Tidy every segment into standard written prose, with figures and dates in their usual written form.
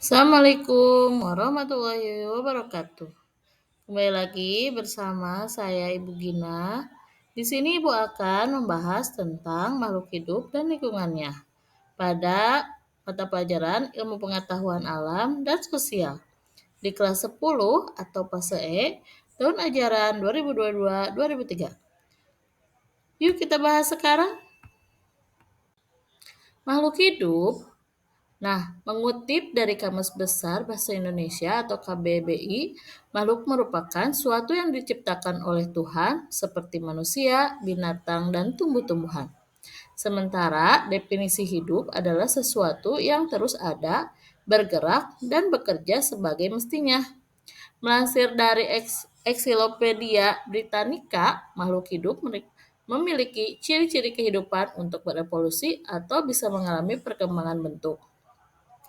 Assalamualaikum warahmatullahi wabarakatuh. Kembali lagi bersama saya Ibu Gina. Di sini Ibu akan membahas tentang makhluk hidup dan lingkungannya pada mata pelajaran Ilmu Pengetahuan Alam dan Sosial di kelas 10 atau fase E tahun ajaran 2022-2023. Yuk kita bahas sekarang. Makhluk hidup. Nah, mengutip dari Kamus Besar Bahasa Indonesia atau KBBI, makhluk merupakan suatu yang diciptakan oleh Tuhan seperti manusia, binatang, dan tumbuh-tumbuhan. Sementara definisi hidup adalah sesuatu yang terus ada, bergerak, dan bekerja sebagai mestinya. Melansir dari Encyclopedia Britannica, makhluk hidup memiliki ciri-ciri kehidupan untuk berevolusi atau bisa mengalami perkembangan bentuk.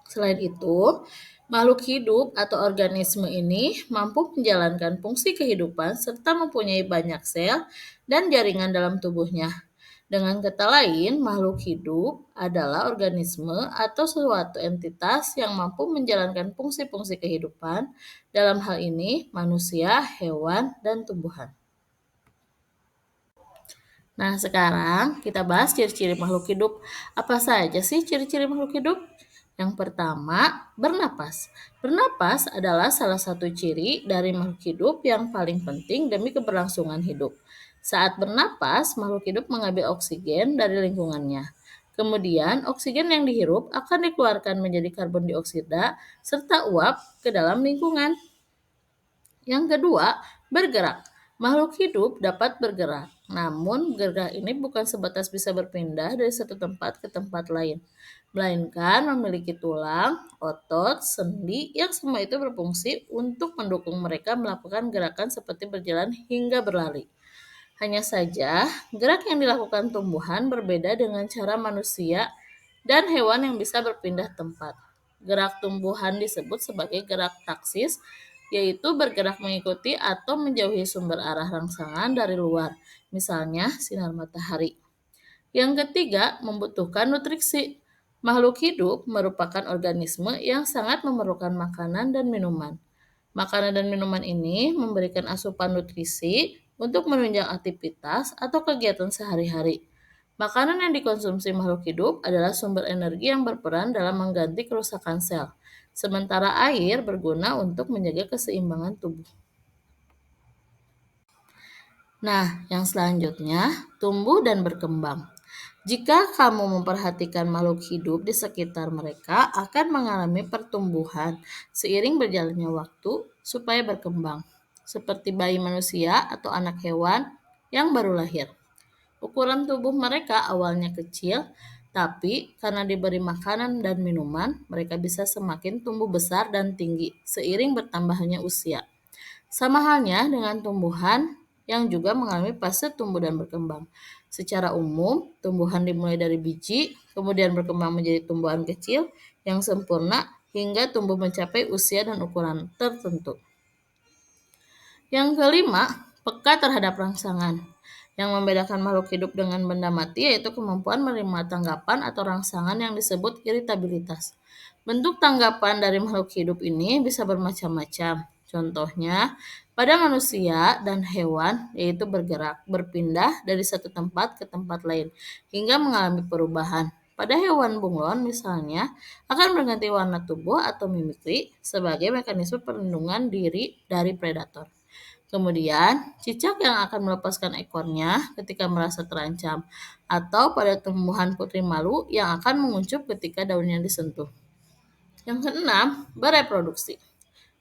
Selain itu, makhluk hidup atau organisme ini mampu menjalankan fungsi kehidupan serta mempunyai banyak sel dan jaringan dalam tubuhnya. Dengan kata lain, makhluk hidup adalah organisme atau suatu entitas yang mampu menjalankan fungsi-fungsi kehidupan, dalam hal ini manusia, hewan, dan tumbuhan. Nah, sekarang kita bahas ciri-ciri makhluk hidup. Apa saja sih ciri-ciri makhluk hidup? Yang pertama, bernapas. Bernapas adalah salah satu ciri dari makhluk hidup yang paling penting demi keberlangsungan hidup. Saat bernapas, makhluk hidup mengambil oksigen dari lingkungannya. Kemudian, oksigen yang dihirup akan dikeluarkan menjadi karbon dioksida serta uap ke dalam lingkungan. Yang kedua, bergerak. Makhluk hidup dapat bergerak, namun bergerak ini bukan sebatas bisa berpindah dari satu tempat ke tempat lain, melainkan memiliki tulang, otot, sendi yang semua itu berfungsi untuk mendukung mereka melakukan gerakan seperti berjalan hingga berlari. Hanya saja, gerak yang dilakukan tumbuhan berbeda dengan cara manusia dan hewan yang bisa berpindah tempat. Gerak tumbuhan disebut sebagai gerak taksis, yaitu bergerak mengikuti atau menjauhi sumber arah rangsangan dari luar, misalnya sinar matahari. Yang ketiga, membutuhkan nutrisi. Makhluk hidup merupakan organisme yang sangat memerlukan makanan dan minuman. Makanan dan minuman ini memberikan asupan nutrisi untuk menunjang aktivitas atau kegiatan sehari-hari. Makanan yang dikonsumsi makhluk hidup adalah sumber energi yang berperan dalam mengganti kerusakan sel, sementara air berguna untuk menjaga keseimbangan tubuh. Nah, yang selanjutnya, tumbuh dan berkembang. Jika kamu memperhatikan makhluk hidup di sekitar mereka akan mengalami pertumbuhan seiring berjalannya waktu supaya berkembang, seperti bayi manusia atau anak hewan yang baru lahir. Ukuran tubuh mereka awalnya kecil, tapi karena diberi makanan dan minuman, mereka bisa semakin tumbuh besar dan tinggi seiring bertambahnya usia. Sama halnya dengan tumbuhan yang juga mengalami fase tumbuh dan berkembang. Secara umum, tumbuhan dimulai dari biji, kemudian berkembang menjadi tumbuhan kecil yang sempurna hingga tumbuh mencapai usia dan ukuran tertentu. Yang kelima, peka terhadap rangsangan. Yang membedakan makhluk hidup dengan benda mati yaitu kemampuan menerima tanggapan atau rangsangan yang disebut iritabilitas. Bentuk tanggapan dari makhluk hidup ini bisa bermacam-macam. Contohnya, pada manusia dan hewan yaitu bergerak, berpindah dari satu tempat ke tempat lain, hingga mengalami perubahan. Pada hewan bunglon misalnya, akan berganti warna tubuh atau mimikri sebagai mekanisme perlindungan diri dari predator. Kemudian, cicak yang akan melepaskan ekornya ketika merasa terancam, atau pada tumbuhan putri malu yang akan menguncup ketika daunnya disentuh. Yang keenam, bereproduksi.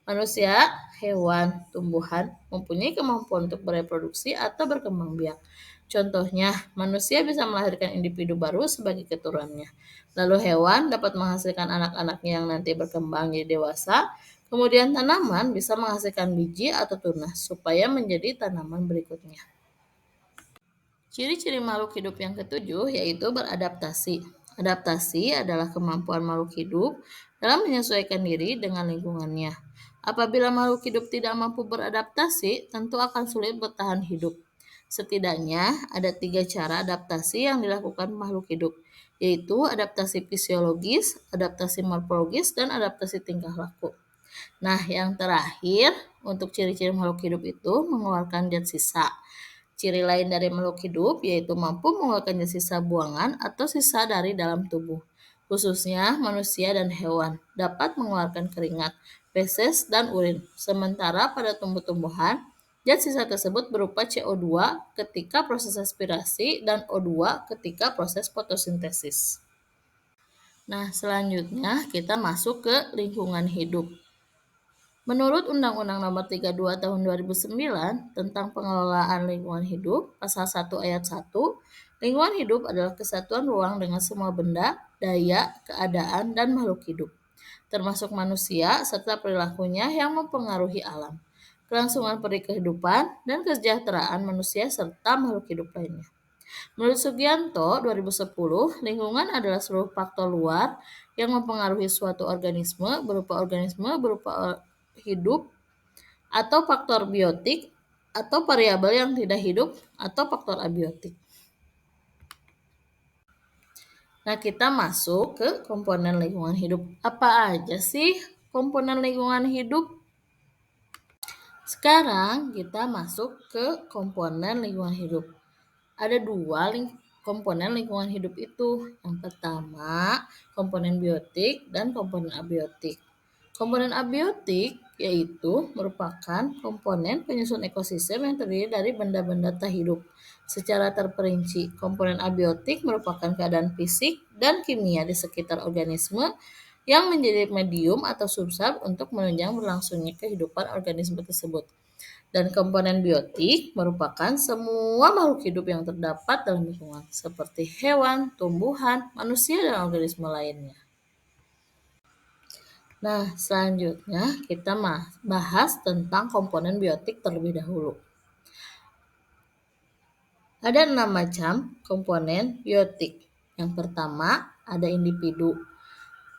Manusia, hewan, tumbuhan mempunyai kemampuan untuk bereproduksi atau berkembang biak. Contohnya, manusia bisa melahirkan individu baru sebagai keturunannya. Lalu hewan dapat menghasilkan anak-anaknya yang nanti berkembang jadi dewasa. Kemudian tanaman bisa menghasilkan biji atau tunas supaya menjadi tanaman berikutnya. Ciri-ciri makhluk hidup yang ketujuh yaitu beradaptasi. Adaptasi adalah kemampuan makhluk hidup dalam menyesuaikan diri dengan lingkungannya. Apabila makhluk hidup tidak mampu beradaptasi, tentu akan sulit bertahan hidup. Setidaknya ada 3 cara adaptasi yang dilakukan makhluk hidup. yaitu adaptasi fisiologis, adaptasi morfologis, dan adaptasi tingkah laku. Nah, yang terakhir, untuk ciri-ciri makhluk hidup itu mengeluarkan zat sisa. Ciri lain dari makhluk hidup yaitu mampu mengeluarkan zat sisa buangan atau sisa dari dalam tubuh. Khususnya manusia dan hewan dapat mengeluarkan keringat, feses, dan urin. Sementara pada tumbuh-tumbuhan, zat sisa tersebut berupa CO2 ketika proses respirasi dan O2 ketika proses fotosintesis. Nah, selanjutnya kita masuk ke lingkungan hidup. Menurut Undang-Undang Nomor 32 Tahun 2009 tentang Pengelolaan Lingkungan Hidup, Pasal 1 Ayat 1, lingkungan hidup adalah kesatuan ruang dengan semua benda, daya, keadaan, dan makhluk hidup, termasuk manusia serta perilakunya yang mempengaruhi alam, kelangsungan peri kehidupan, dan kesejahteraan manusia serta makhluk hidup lainnya. Menurut Sugianto, 2010, lingkungan adalah seluruh faktor luar yang mempengaruhi suatu organisme berupa hidup, atau faktor biotik, atau variabel yang tidak hidup, atau faktor abiotik. Nah, kita masuk ke komponen lingkungan hidup. Apa aja sih komponen lingkungan hidup? Sekarang kita masuk ke komponen lingkungan hidup. Ada dua komponen lingkungan hidup itu. Yang pertama, komponen biotik dan komponen abiotik. Komponen abiotik yaitu merupakan komponen penyusun ekosistem yang terdiri dari benda-benda tak hidup. Secara terperinci, komponen abiotik merupakan keadaan fisik dan kimia di sekitar organisme yang menjadi medium atau substrat untuk menunjang berlangsungnya kehidupan organisme tersebut. Dan komponen biotik merupakan semua makhluk hidup yang terdapat dalam lingkungan, seperti hewan, tumbuhan, manusia, dan organisme lainnya. Nah, selanjutnya kita bahas tentang komponen biotik terlebih dahulu. Ada 6 macam komponen biotik. Yang pertama, ada individu.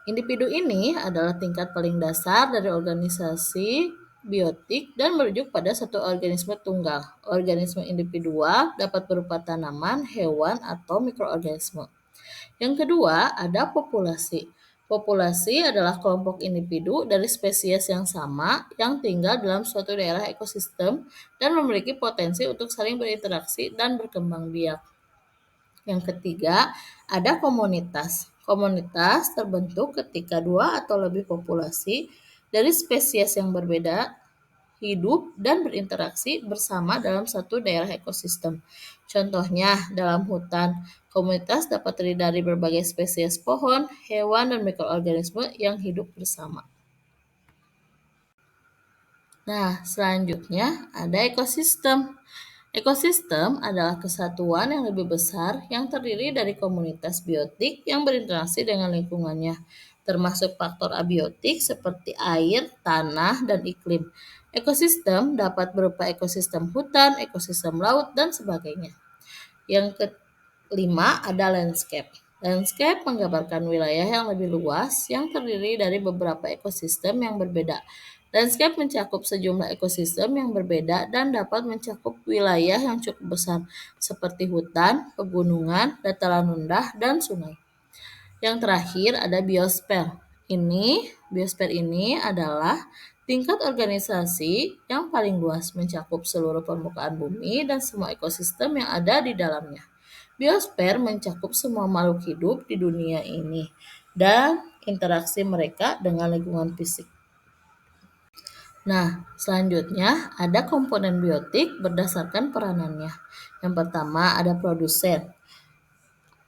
Individu ini adalah tingkat paling dasar dari organisasi biotik dan merujuk pada satu organisme tunggal. Organisme individual dapat berupa tanaman, hewan, atau mikroorganisme. Yang kedua, ada populasi. Populasi adalah kelompok individu dari spesies yang sama yang tinggal dalam suatu daerah ekosistem dan memiliki potensi untuk saling berinteraksi dan berkembang biak. Yang ketiga, ada komunitas. Komunitas terbentuk ketika dua atau lebih populasi dari spesies yang berbeda hidup dan berinteraksi bersama dalam satu daerah ekosistem. Contohnya, dalam hutan, komunitas dapat terdiri dari berbagai spesies pohon, hewan, dan mikroorganisme yang hidup bersama. Nah, selanjutnya ada ekosistem. Ekosistem adalah kesatuan yang lebih besar yang terdiri dari komunitas biotik yang berinteraksi dengan lingkungannya, termasuk faktor abiotik seperti air, tanah, dan iklim. Ekosistem dapat berupa ekosistem hutan, ekosistem laut, dan sebagainya. Yang kelima ada landscape. Landscape menggambarkan wilayah yang lebih luas yang terdiri dari beberapa ekosistem yang berbeda. Landscape mencakup sejumlah ekosistem yang berbeda dan dapat mencakup wilayah yang cukup besar, seperti hutan, pegunungan, dataran rendah, dan sungai. Yang terakhir ada biosfer. Biosfer ini adalah tingkat organisasi yang paling luas, mencakup seluruh permukaan bumi dan semua ekosistem yang ada di dalamnya. Biosfer mencakup semua makhluk hidup di dunia ini dan interaksi mereka dengan lingkungan fisik. Nah, selanjutnya ada komponen biotik berdasarkan peranannya. Yang pertama ada produsen.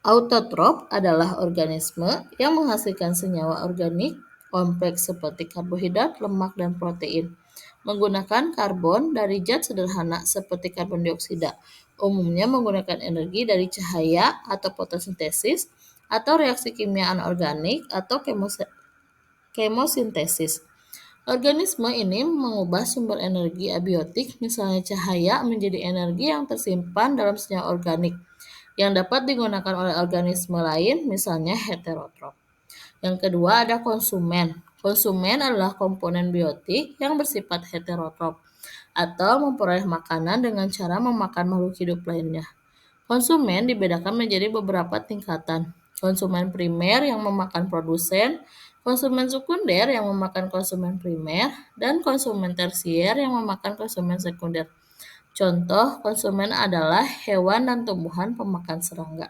Autotrof adalah organisme yang menghasilkan senyawa organik kompleks seperti karbohidrat, lemak, dan protein, menggunakan karbon dari zat sederhana seperti karbon dioksida, umumnya menggunakan energi dari cahaya atau fotosintesis atau reaksi kimia anorganik atau kemosintesis. Organisme ini mengubah sumber energi abiotik, misalnya cahaya, menjadi energi yang tersimpan dalam senyawa organik yang dapat digunakan oleh organisme lain, misalnya heterotrof. Yang kedua ada konsumen. Konsumen adalah komponen biotik yang bersifat heterotrof atau memperoleh makanan dengan cara memakan makhluk hidup lainnya. Konsumen dibedakan menjadi beberapa tingkatan. konsumen primer yang memakan produsen, konsumen sekunder yang memakan konsumen primer, dan konsumen tersier yang memakan konsumen sekunder. Contoh konsumen adalah hewan dan tumbuhan pemakan serangga.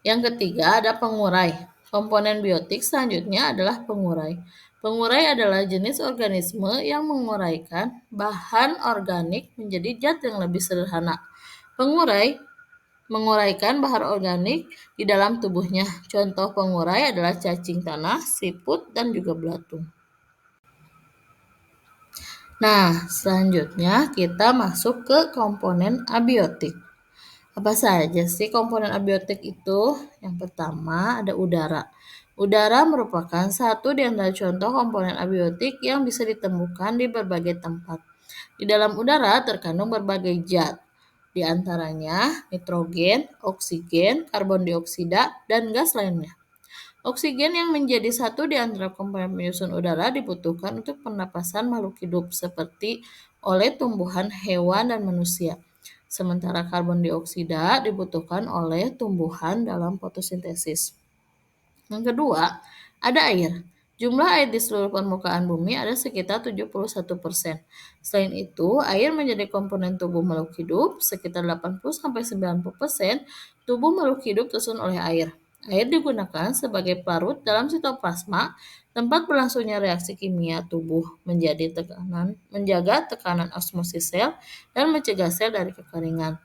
Yang ketiga ada pengurai. Komponen biotik selanjutnya adalah pengurai. Pengurai adalah jenis organisme yang menguraikan bahan organik menjadi zat yang lebih sederhana. Pengurai menguraikan bahan organik di dalam tubuhnya. Contoh pengurai adalah cacing tanah, siput, dan juga belatung. Nah, selanjutnya kita masuk ke komponen abiotik. Apa saja sih komponen abiotik itu? Yang pertama ada udara. Udara merupakan satu di antara contoh komponen abiotik yang bisa ditemukan di berbagai tempat. Di dalam udara terkandung berbagai zat, di antaranya nitrogen, oksigen, karbon dioksida, dan gas lainnya. Oksigen yang menjadi satu di antara komponen penyusun udara dibutuhkan untuk pernapasan makhluk hidup seperti oleh tumbuhan, hewan, dan manusia. Sementara karbon dioksida dibutuhkan oleh tumbuhan dalam fotosintesis. Yang kedua, ada air. Jumlah air di seluruh permukaan bumi ada sekitar 71%. Selain itu, air menjadi komponen tubuh makhluk hidup, sekitar 80-90% tubuh makhluk hidup tersusun oleh air. Air digunakan sebagai pelarut dalam sitoplasma, tempat berlangsungnya reaksi kimia tubuh menjaga tekanan osmosis sel, dan mencegah sel dari kekeringan.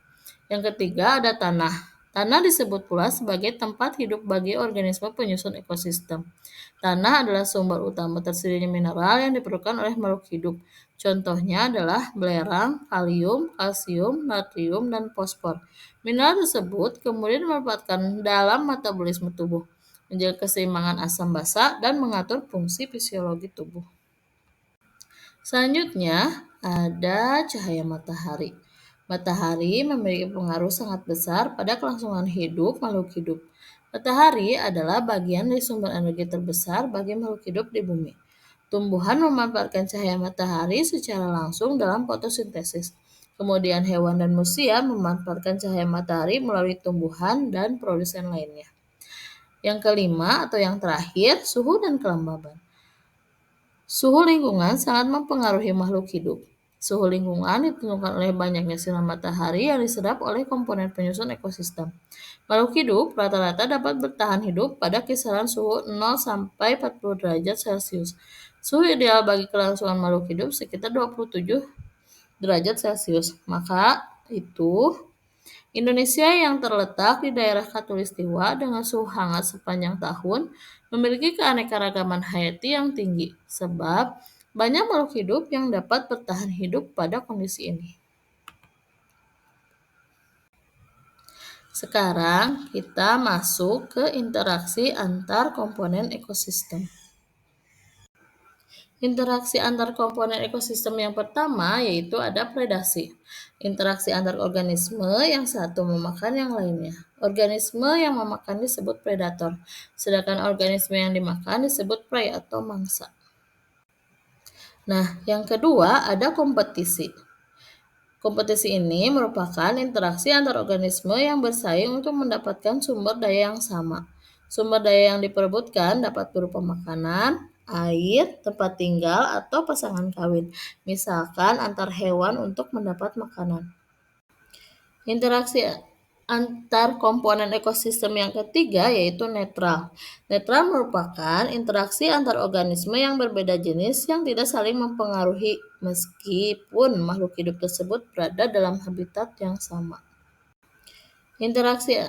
Yang ketiga ada tanah. Tanah disebut pula sebagai tempat hidup bagi organisme penyusun ekosistem. Tanah adalah sumber utama tersedianya mineral yang diperlukan oleh makhluk hidup. Contohnya adalah belerang, kalium, kalsium, natrium, dan fosfor. Mineral tersebut kemudian dimanfaatkan dalam metabolisme tubuh, menjaga keseimbangan asam basa, dan mengatur fungsi fisiologi tubuh. Selanjutnya ada cahaya matahari. Matahari memiliki pengaruh sangat besar pada kelangsungan hidup makhluk hidup. Matahari adalah bagian dari sumber energi terbesar bagi makhluk hidup di bumi. Tumbuhan memanfaatkan cahaya matahari secara langsung dalam fotosintesis. Kemudian hewan dan manusia memanfaatkan cahaya matahari melalui tumbuhan dan produsen lainnya. Yang kelima atau yang terakhir, suhu dan kelembaban. Suhu lingkungan sangat mempengaruhi makhluk hidup. Suhu lingkungan ditentukan oleh banyaknya sinar matahari yang diserap oleh komponen penyusun ekosistem. Makhluk hidup rata-rata dapat bertahan hidup pada kisaran suhu 0 sampai 40 derajat Celcius. Suhu ideal bagi kelangsungan makhluk hidup sekitar 27 derajat Celcius. Maka itu Indonesia yang terletak di daerah khatulistiwa dengan suhu hangat sepanjang tahun memiliki keanekaragaman hayati yang tinggi sebab banyak makhluk hidup yang dapat bertahan hidup pada kondisi ini. Sekarang kita masuk ke interaksi antar komponen ekosistem. Interaksi antar komponen ekosistem yang pertama yaitu ada predasi. Interaksi antar organisme yang satu memakan yang lainnya. Organisme yang memakan disebut predator, sedangkan organisme yang dimakan disebut prey atau mangsa. Nah, yang kedua ada kompetisi. Kompetisi ini merupakan interaksi antar organisme yang bersaing untuk mendapatkan sumber daya yang sama. Sumber daya yang diperebutkan dapat berupa makanan, air, tempat tinggal, atau pasangan kawin. Misalkan antar hewan untuk mendapat makanan. Interaksi antar komponen ekosistem yang ketiga yaitu netral. Netral merupakan interaksi antar organisme yang berbeda jenis yang tidak saling mempengaruhi meskipun makhluk hidup tersebut berada dalam habitat yang sama. Interaksi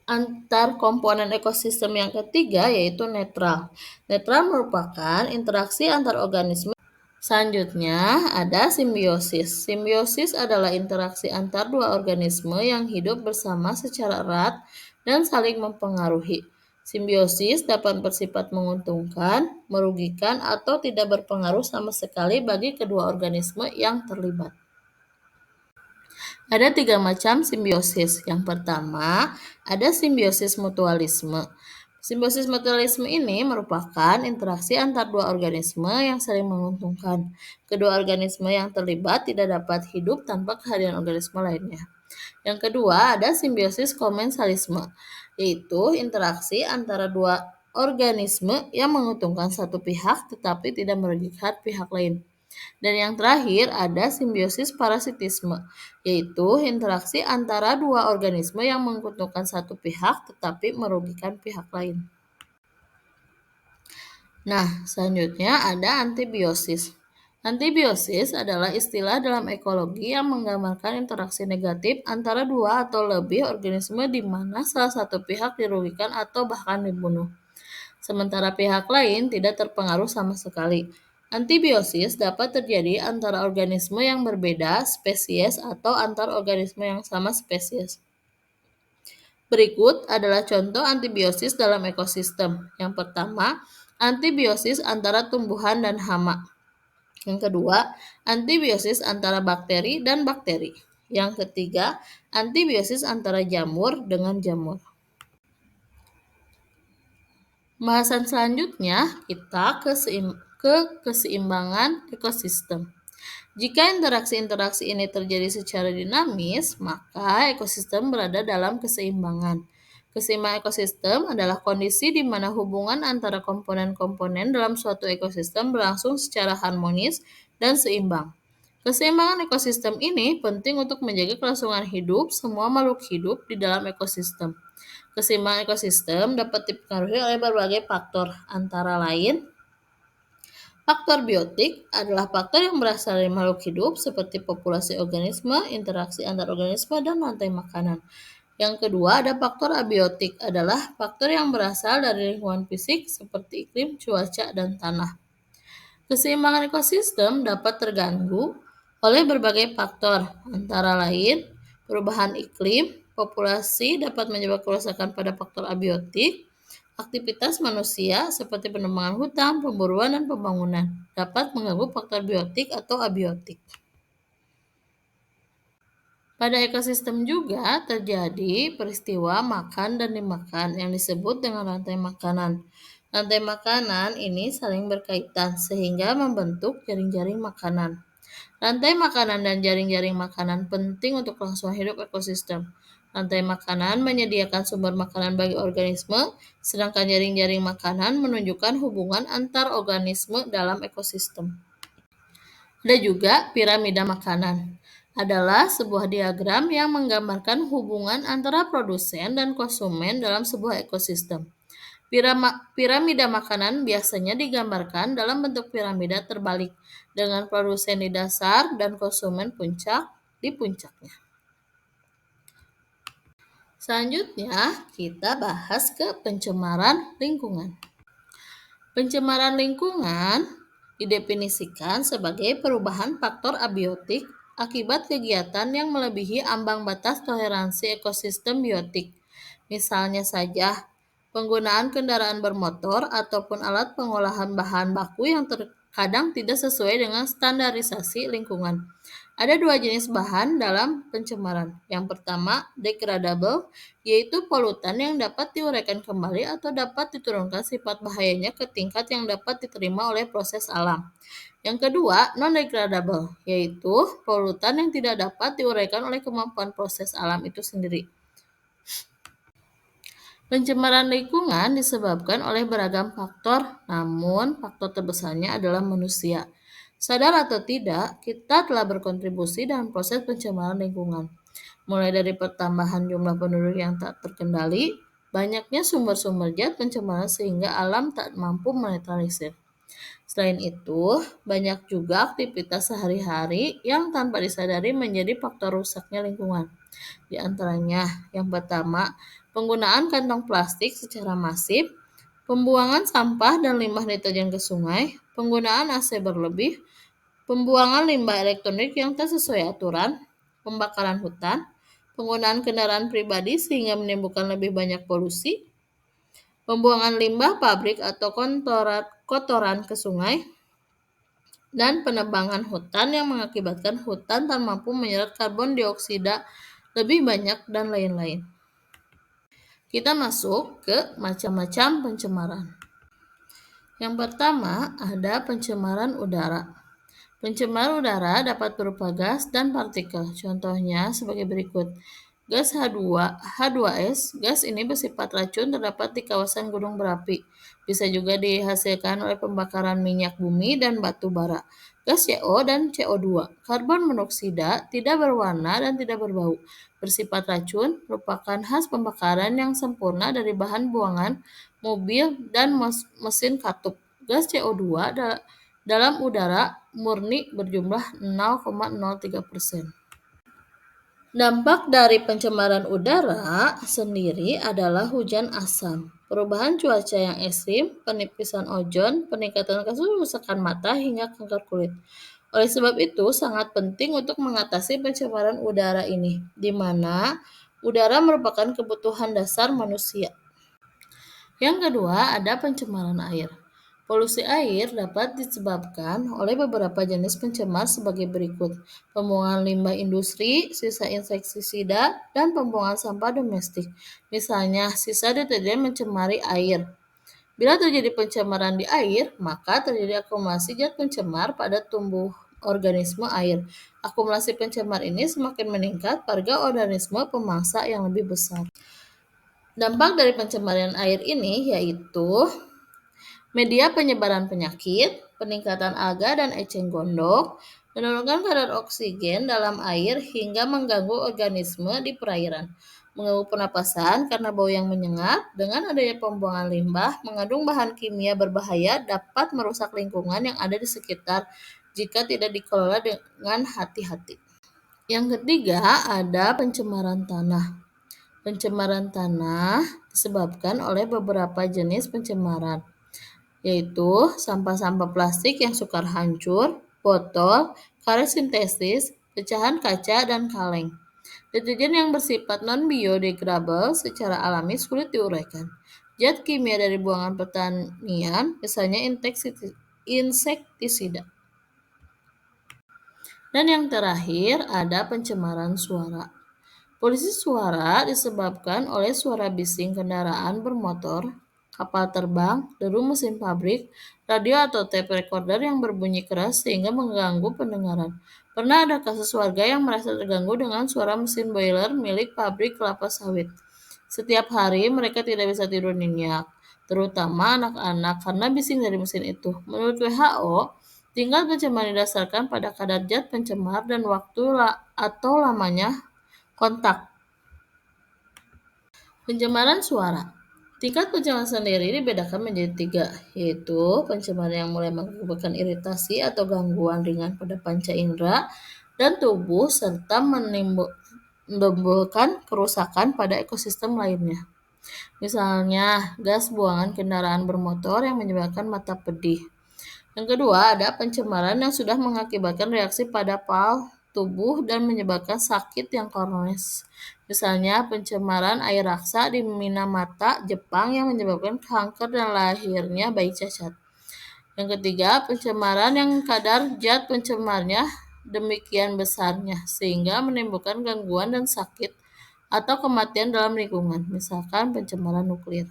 antar komponen ekosistem yang ketiga yaitu netral. Netral merupakan interaksi antar organisme. Selanjutnya ada simbiosis. Simbiosis adalah interaksi antar dua organisme yang hidup bersama secara erat dan saling mempengaruhi. Simbiosis dapat bersifat menguntungkan, merugikan, atau tidak berpengaruh sama sekali bagi kedua organisme yang terlibat. Ada 3 macam simbiosis. Yang pertama, ada simbiosis mutualisme. Simbiosis mutualisme ini merupakan interaksi antar dua organisme yang saling menguntungkan. Kedua organisme yang terlibat tidak dapat hidup tanpa kehadiran organisme lainnya. Yang kedua, ada simbiosis komensalisme. yaitu interaksi antara dua organisme yang menguntungkan satu pihak tetapi tidak merugikan pihak lain. Dan yang terakhir ada simbiosis parasitisme, yaitu interaksi antara dua organisme yang menguntungkan satu pihak tetapi merugikan pihak lain. Nah, selanjutnya ada antibiosis. Antibiosis adalah istilah dalam ekologi yang menggambarkan interaksi negatif antara dua atau lebih organisme di mana salah satu pihak dirugikan atau bahkan dibunuh, sementara pihak lain tidak terpengaruh sama sekali. Antibiosis dapat terjadi antara organisme yang berbeda spesies atau antar organisme yang sama spesies. Berikut adalah contoh antibiosis dalam ekosistem. Yang pertama, antibiosis antara tumbuhan dan hama. Yang kedua, antibiosis antara bakteri dan bakteri. Yang ketiga, antibiosis antara jamur dengan jamur. Pembahasan selanjutnya kita ke keseimbangan ekosistem. Jika interaksi-interaksi ini terjadi secara dinamis, maka ekosistem berada dalam keseimbangan. Keseimbangan ekosistem adalah kondisi di mana hubungan antara komponen-komponen dalam suatu ekosistem berlangsung secara harmonis dan seimbang. Keseimbangan ekosistem ini penting untuk menjaga kelangsungan hidup semua makhluk hidup di dalam ekosistem. Keseimbangan ekosistem dapat dipengaruhi oleh berbagai faktor, antara lain faktor biotik adalah faktor yang berasal dari makhluk hidup seperti populasi organisme, interaksi antar organisme, dan rantai makanan. Yang kedua ada faktor abiotik adalah faktor yang berasal dari lingkungan fisik seperti iklim, cuaca, dan tanah. Keseimbangan ekosistem dapat terganggu oleh berbagai faktor, antara lain perubahan iklim, populasi dapat menyebabkan kerusakan pada faktor abiotik, aktivitas manusia seperti penebangan hutan, pemburuan, dan pembangunan dapat mengganggu faktor biotik atau abiotik. Pada ekosistem juga terjadi peristiwa makan dan dimakan yang disebut dengan rantai makanan. Rantai makanan ini saling berkaitan sehingga membentuk jaring-jaring makanan. Rantai makanan dan jaring-jaring makanan penting untuk kelangsungan hidup ekosistem. Rantai makanan menyediakan sumber makanan bagi organisme, sedangkan jaring-jaring makanan menunjukkan hubungan antar organisme dalam ekosistem. Ada juga piramida makanan. Adalah sebuah diagram yang menggambarkan hubungan antara produsen dan konsumen dalam sebuah ekosistem. Piramida makanan biasanya digambarkan dalam bentuk piramida terbalik, dengan produsen di dasar dan konsumen di puncaknya. Selanjutnya, kita bahas ke pencemaran lingkungan. Pencemaran lingkungan didefinisikan sebagai perubahan faktor abiotik akibat kegiatan yang melebihi ambang batas toleransi ekosistem biotik. Misalnya saja, penggunaan kendaraan bermotor ataupun alat pengolahan bahan baku yang terkadang tidak sesuai dengan standarisasi lingkungan. Ada dua jenis bahan dalam pencemaran. Yang pertama, degradable, yaitu polutan yang dapat diuraikan kembali atau dapat diturunkan sifat bahayanya ke tingkat yang dapat diterima oleh proses alam. Yang kedua, non-degradable, yaitu polutan yang tidak dapat diuraikan oleh kemampuan proses alam itu sendiri. Pencemaran lingkungan disebabkan oleh beragam faktor, namun faktor terbesarnya adalah manusia. Sadar atau tidak, kita telah berkontribusi dalam proses pencemaran lingkungan. Mulai dari pertambahan jumlah penduduk yang tak terkendali, banyaknya sumber-sumber zat pencemaran sehingga alam tak mampu menetralisir. Selain itu, banyak juga aktivitas sehari-hari yang tanpa disadari menjadi faktor rusaknya lingkungan. Di antaranya, yang pertama, penggunaan kantong plastik secara masif, pembuangan sampah dan limbah deterjen ke sungai, penggunaan AC berlebih, pembuangan limbah elektronik yang tak sesuai aturan, pembakaran hutan, penggunaan kendaraan pribadi sehingga menimbulkan lebih banyak polusi, pembuangan limbah pabrik atau kotoran ke sungai, dan penebangan hutan yang mengakibatkan hutan tak mampu menyerap karbon dioksida lebih banyak, dan lain-lain. Kita masuk ke macam-macam pencemaran. Yang pertama ada pencemaran udara. Pencemaran udara dapat berupa gas dan partikel. Contohnya sebagai berikut. Gas H2S, gas ini bersifat racun terdapat di kawasan gunung berapi. Bisa juga dihasilkan oleh pembakaran minyak bumi dan batu bara. Gas CO dan CO2, karbon monoksida, tidak berwarna dan tidak berbau. Bersifat racun, merupakan khas pembakaran yang sempurna dari bahan buangan mobil dan mesin katup. Gas CO2 dalam udara murni berjumlah 0,03%. Dampak dari pencemaran udara sendiri adalah hujan asam, perubahan cuaca yang ekstrim, penipisan ozon, peningkatan kasus kerusakan mata hingga kanker kulit. Oleh sebab itu, sangat penting untuk mengatasi pencemaran udara ini, di mana udara merupakan kebutuhan dasar manusia. Yang kedua, ada pencemaran air. Polusi air dapat disebabkan oleh beberapa jenis pencemar sebagai berikut: pembuangan limbah industri, sisa insektisida, dan pembuangan sampah domestik. Misalnya, sisa deterjen mencemari air. Bila terjadi pencemaran di air, maka terjadi akumulasi zat pencemar pada tumbuh organisme air. Akumulasi pencemar ini semakin meningkat pada organisme pemangsa yang lebih besar. Dampak dari pencemaran air ini yaitu media penyebaran penyakit, peningkatan alga dan eceng gondok, menurunkan kadar oksigen dalam air hingga mengganggu organisme di perairan, mengganggu pernapasan karena bau yang menyengat. Dengan adanya pembuangan limbah mengandung bahan kimia berbahaya dapat merusak lingkungan yang ada di sekitar jika tidak dikelola dengan hati-hati. Yang ketiga, ada pencemaran tanah. Pencemaran tanah disebabkan oleh beberapa jenis pencemaran, yaitu sampah-sampah plastik yang sukar hancur, botol, karet sintetis, pecahan kaca, dan kaleng. Deterjen yang bersifat non-biodegradable secara alami sulit diuraikan. Zat kimia dari buangan pertanian, misalnya insektisida. Dan yang terakhir ada pencemaran suara. Polusi suara disebabkan oleh suara bising kendaraan bermotor, kapal terbang, deru mesin pabrik, radio atau tape recorder yang berbunyi keras sehingga mengganggu pendengaran. Pernah ada kasus warga yang merasa terganggu dengan suara mesin boiler milik pabrik kelapa sawit. Setiap hari mereka tidak bisa tidur nyenyak, terutama anak-anak karena bising dari mesin itu. Menurut WHO, tingkat pencemaran didasarkan pada kadar zat pencemar dan waktu atau lamanya kontak. Pencemaran suara. Tingkat pencemaran sendiri dibedakan menjadi 3, yaitu pencemaran yang mulai mengakibatkan iritasi atau gangguan ringan pada panca indera dan tubuh serta menimbulkan kerusakan pada ekosistem lainnya. Misalnya, gas buangan kendaraan bermotor yang menyebabkan mata pedih. Yang kedua, ada pencemaran yang sudah mengakibatkan reaksi pada tubuh dan menyebabkan sakit yang kronis. Misalnya, pencemaran air raksa di Minamata, Jepang yang menyebabkan kanker dan lahirnya bayi cacat. Yang ketiga, pencemaran yang kadar zat pencemarnya demikian besarnya sehingga menimbulkan gangguan dan sakit atau kematian dalam lingkungan, misalkan pencemaran nuklir.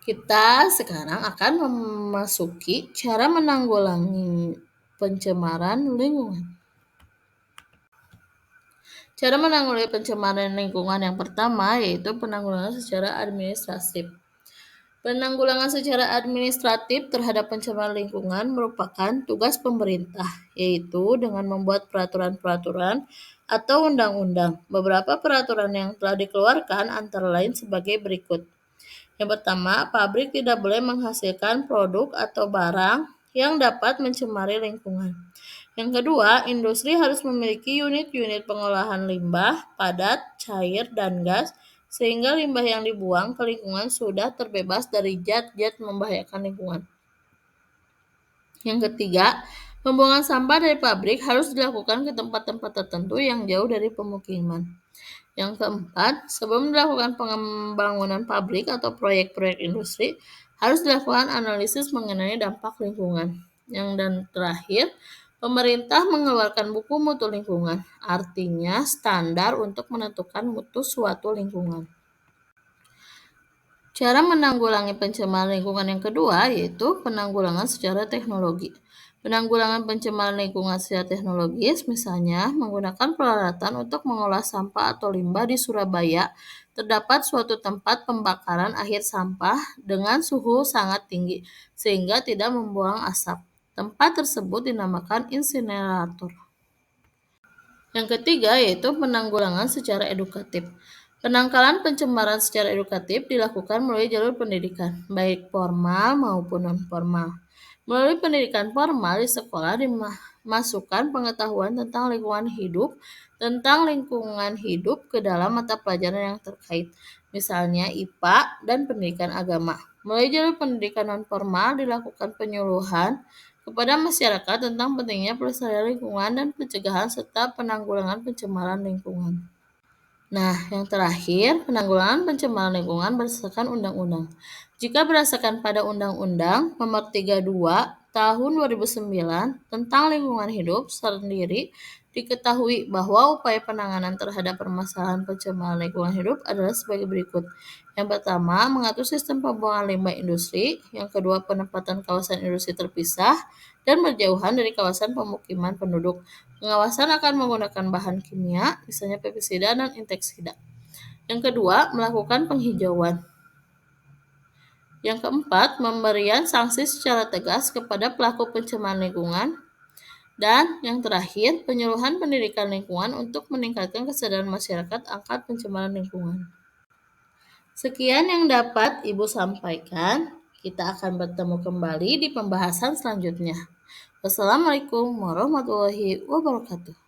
Kita sekarang akan memasuki cara menanggulangi pencemaran lingkungan. Cara menanggulangi pencemaran lingkungan yang pertama yaitu penanggulangan secara administratif. Penanggulangan secara administratif terhadap pencemaran lingkungan merupakan tugas pemerintah, yaitu dengan membuat peraturan-peraturan atau undang-undang. Beberapa peraturan yang telah dikeluarkan antara lain sebagai berikut. Yang pertama, pabrik tidak boleh menghasilkan produk atau barang yang dapat mencemari lingkungan. Yang kedua, industri harus memiliki unit-unit pengolahan limbah, padat, cair, dan gas, sehingga limbah yang dibuang ke lingkungan sudah terbebas dari zat-zat membahayakan lingkungan. Yang ketiga, pembuangan sampah dari pabrik harus dilakukan ke tempat-tempat tertentu yang jauh dari pemukiman. Yang keempat, sebelum dilakukan pembangunan pabrik atau proyek-proyek industri, harus dilakukan analisis mengenai dampak lingkungan. Dan terakhir, pemerintah mengeluarkan buku mutu lingkungan, artinya standar untuk menentukan mutu suatu lingkungan. Cara menanggulangi pencemaran lingkungan yang kedua yaitu penanggulangan secara teknologi. Penanggulangan pencemaran lingkungan secara teknologis misalnya menggunakan peralatan untuk mengolah sampah atau limbah. Di Surabaya terdapat suatu tempat pembakaran akhir sampah dengan suhu sangat tinggi sehingga tidak membuang asap. Tempat tersebut dinamakan insinerator. Yang ketiga yaitu penanggulangan secara edukatif. Penangkalan pencemaran secara edukatif dilakukan melalui jalur pendidikan, baik formal maupun non-formal. Melalui pendidikan formal di sekolah dimasukkan pengetahuan tentang lingkungan hidup ke dalam mata pelajaran yang terkait, misalnya IPA dan pendidikan agama. Melalui jalur pendidikan non-formal dilakukan penyuluhan kepada masyarakat tentang pentingnya pelestarian lingkungan dan pencegahan serta penanggulangan pencemaran lingkungan. Nah, yang terakhir, penanggulangan pencemaran lingkungan berdasarkan undang-undang. Jika berdasarkan pada Undang-Undang Nomor 32 Tahun 2009 tentang lingkungan hidup sendiri, diketahui bahwa upaya penanganan terhadap permasalahan pencemaran lingkungan hidup adalah sebagai berikut. Yang pertama, mengatur sistem pembuangan limbah industri. Yang kedua, penempatan kawasan industri terpisah dan berjauhan dari kawasan pemukiman penduduk. Pengawasan akan menggunakan bahan kimia, misalnya pestisida dan inseksida. Yang kedua, melakukan penghijauan. Yang keempat, memberikan sanksi secara tegas kepada pelaku pencemaran lingkungan. Dan yang terakhir, penyuluhan pendidikan lingkungan untuk meningkatkan kesadaran masyarakat akan pencemaran lingkungan. Sekian yang dapat Ibu sampaikan. Kita akan bertemu kembali di pembahasan selanjutnya. Wassalamualaikum warahmatullahi wabarakatuh.